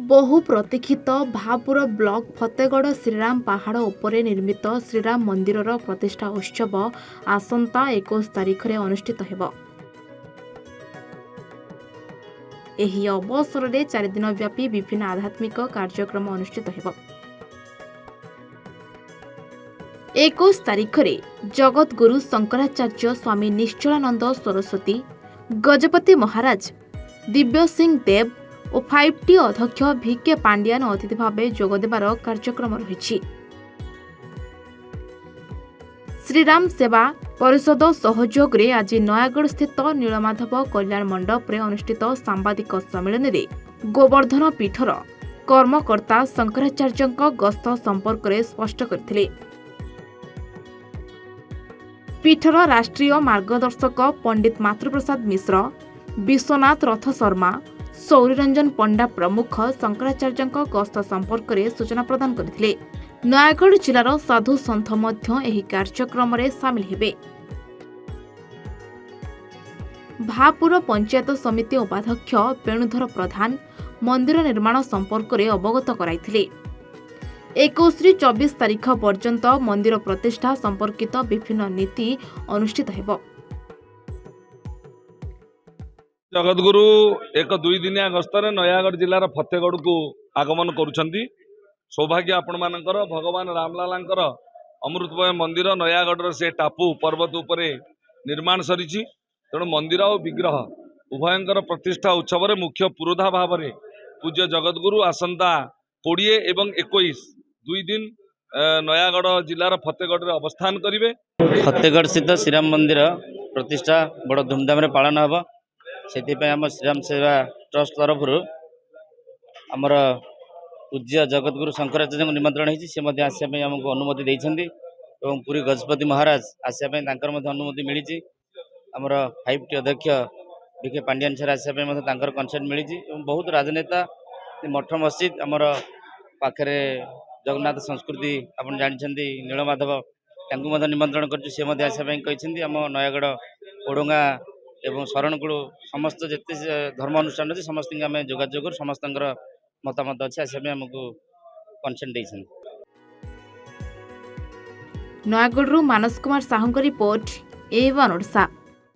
बहु प्रतीक्षित भापुर ब्लॉक फतेगढ़ श्रीराम पहाड़ उपरे निर्मित श्रीराम मंदिर प्रतिष्ठा उत्सव आसंता 21 तारिख में अनुष्ठित हेब। एही अवसर में 4 दिन व्यापी विभिन्न आध्यात्मिक कार्यक्रम अनुष्ठित हेब। 21 तारिख में जगतगुरु शंकराचार्य स्वामी निश्चलानंद सरस्वती, गजपति महाराज, दिव्य सिंह देव और 5T अध्यक्ष VK पांडियान अतिथि भाव जोगदेवार कार्यक्रम रही। श्रीराम सेवा परिषद सहयोग रे आज नयागढ़ स्थित नीलमाधव कल्याण मंडप रे अनुष्ठित सांबादिक सम्मेलन में गोवर्धन पीठर कर्मकर्ता शंकराचार्य गस्त संपर्क में स्पष्ट करथिले। पीठर राष्ट्रीय मार्गदर्शक पंडित मातृप्रसाद मिश्र, विश्वनाथ रथ शर्मा, सौरीरंजन पंडा प्रमुख शंकराचार्य गस्त संपर्क में सूचना प्रदान करथिले। नयागढ़ जिलार साधु सन्थ मध्य एही कार्यक्रम में सामिल हेबे। भापुर पंचायत समिति उपाध्यक्ष वेणुधर प्रधान मंदिर निर्माण संपर्क में अवगत कराइथिले। 21 ରୁ 24 तारिख पर्यंत मंदिर प्रतिष्ठा संपर्कित विभिन्न नीति अनुष्ठित हेब। जगतगुरु एक 2 दिनिया गस्तर नयागढ़ जिलार फतेगढ़ को आगमन करुछंती। सौभाग्य आपण मानकर भगवान रामलालांकर अमृतमय मंदिर नयागढ़ से टापू पर्वत उपरे निर्माण सरीची। तेणु मंदिर और विग्रह उभयंकर प्रतिष्ठा उत्सव रे मुख्य पुरोधा भाव में पूज्य जगतगुरु आसंता 20 एवं 21 2 दिन नयागढ़ जिलार फतेगढ़ अवस्थान करेंगे। फतेगढ़ स्थित श्रीराम मंदिर प्रतिष्ठा बड़ धूमधाम रे पालन हम से आम श्रीराम सेवा ट्रस्ट तरफ आमर पूज्य जगतगुरु शंकराचार्य निमंत्रण होती आसपाई आमको अनुमति देती। पुरी गजपति महाराज आसपाई अनुमति मिली। आमर 5T अध्यक्ष VK पांडियान सर आसपाई कनसेप्ट मिली। बहुत राजनेता मठ मस्जिद आमर पाखे जगन्नाथ संस्कृति आपन जानते नीलमाधव निमंत्रण कर आम नयागढ़ ओडंगा एवं शरणकूल समस्त जिते धर्म अनुष्ठान अच्छे समस्त आम जोगाजोग समस्त मतामत अच्छे आसपाई आमको कनसेप्ट देते। नयागढ़ मानस कुमार साहू रिपोर्ट A1 ओडिशा।